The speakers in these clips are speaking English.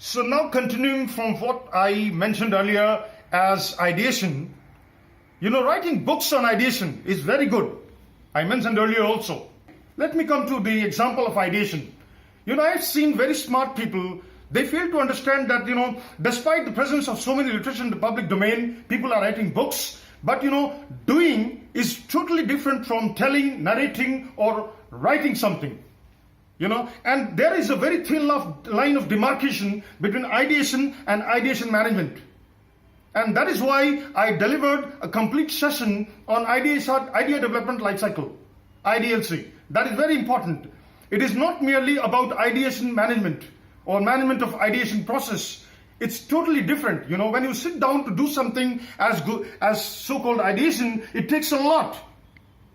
So now continuing from what I mentioned earlier as ideation, writing books on ideation is very good. I mentioned earlier also. Let me come to the example of ideation. I've seen very smart people, they fail to understand that, despite the presence of so many literature in the public domain, people are writing books, but, doing is totally different from telling, narrating, or writing something. And there is a very thin line of demarcation between ideation and ideation management. And that is why I delivered a complete session on idea development lifecycle, IDLC. That is very important. It is not merely about ideation management or management of ideation process. It's totally different. When you sit down to do something as so-called ideation, it takes a lot.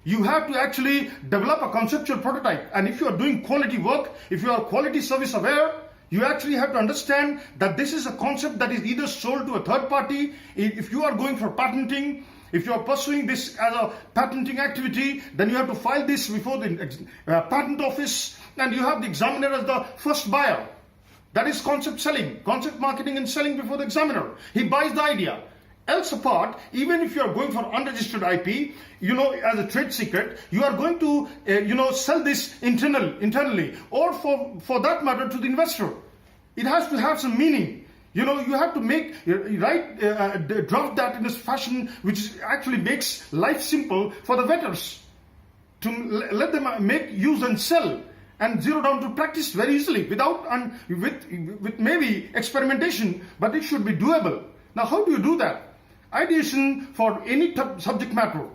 You have to actually develop a conceptual prototype. And if you are doing quality work, if you are quality service aware, you actually have to understand that this is a concept that is either sold to a third party. If you are going for patenting, if you are pursuing this as a patenting activity, then you have to file this before the patent office, and you have the examiner as the first buyer. That is concept selling, concept marketing and selling before the examiner. He buys the idea. Else apart, even if you are going for unregistered IP, as a trade secret, you are going to, sell this internally, or for that matter to the investor. It has to have some meaning. You have to draft that in a fashion which actually makes life simple for the vetters, to let them make, use and sell, and zero down to practice very easily with maybe experimentation, but it should be doable. Now, how do you do that? Ideation for any subject matter,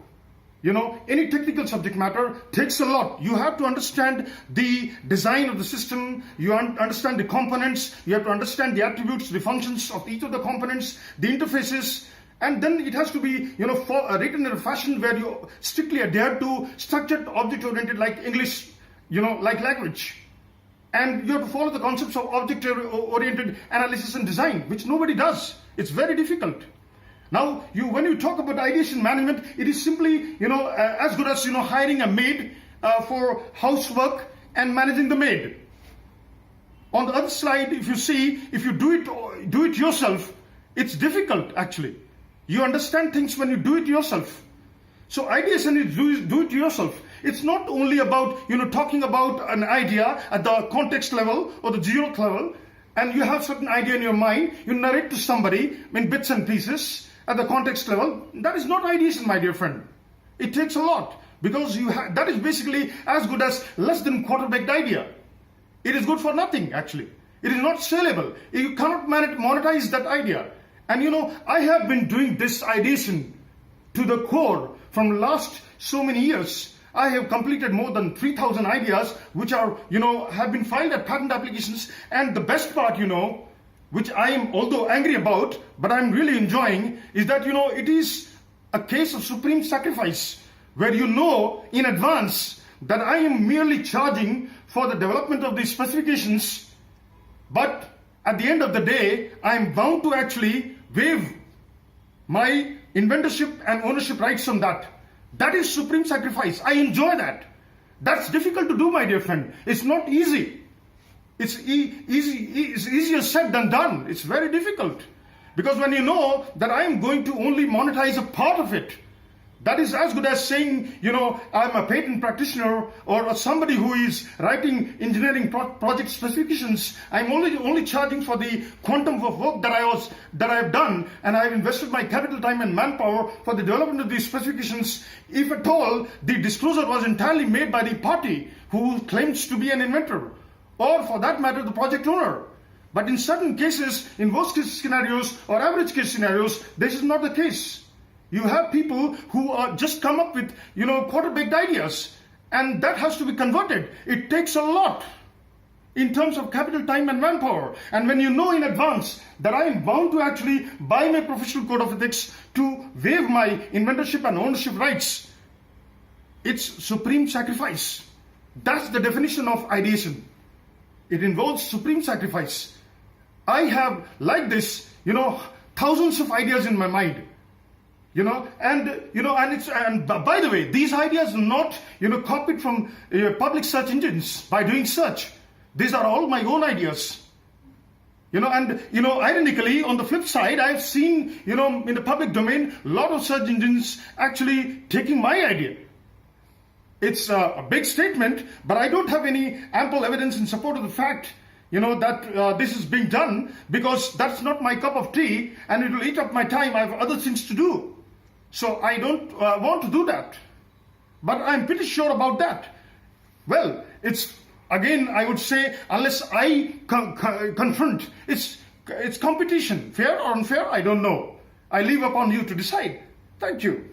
any technical subject matter takes a lot. You have to understand the design of the system, you understand the components, you have to understand the attributes, the functions of each of the components, the interfaces, and then it has to be, written in a fashion where you strictly adhere to structured, object-oriented like English, like language. And you have to follow the concepts of object-oriented analysis and design, which nobody does. It's very difficult. Now, when you talk about ideation management, it is simply, as good as, hiring a maid for housework and managing the maid. On the other side, if you do it yourself, it's difficult actually. You understand things when you do it yourself. So ideation is do it yourself. It's not only about, talking about an idea at the context level or the geo level, and you have certain idea in your mind, you narrate to somebody in bits and pieces at the context level. That is not ideation, my dear friend. It takes a lot, because that is basically as good as less than quarter-baked idea. It is good for nothing, actually. It is not saleable. You cannot monetize that idea. And I have been doing this ideation to the core from last so many years. I have completed more than 3,000 ideas, which are, have been filed at patent applications. And the best part, which I am although angry about, but I'm really enjoying, is that, it is a case of supreme sacrifice, where in advance that I am merely charging for the development of these specifications, but at the end of the day, I am bound to actually waive my inventorship and ownership rights on that. That is supreme sacrifice. I enjoy that. That's difficult to do, my dear friend. It's not easy. It's easier said than done. It's very difficult. Because when you know that I am going to only monetize a part of it, that is as good as saying, I'm a patent practitioner or somebody who is writing engineering project specifications. I'm only charging for the quantum of work that I have done, and I have invested my capital, time and manpower for the development of these specifications. If at all, the disclosure was entirely made by the party who claims to be an inventor, or for that matter, the project owner. But in certain cases, in worst case scenarios or average case scenarios, this is not the case. You have people who are just come up with, quarter-baked ideas, and that has to be converted. It takes a lot in terms of capital, time and manpower. And when you know in advance that I am bound to actually buy my professional code of ethics to waive my inventorship and ownership rights, it's supreme sacrifice. That's the definition of ideation. It involves supreme sacrifice. I have, like this, thousands of ideas in my mind. And by the way, these ideas are not, copied from public search engines by doing search. These are all my own ideas. Ironically, on the flip side, I've seen, in the public domain, a lot of search engines actually taking my idea. It's a big statement, but I don't have any ample evidence in support of the fact, that this is being done, because that's not my cup of tea, and it will eat up my time. I have other things to do. So I don't want to do that. But I'm pretty sure about that. Well, it's, again, I would say, unless I confront, it's competition. Fair or unfair, I don't know. I leave upon you to decide. Thank you.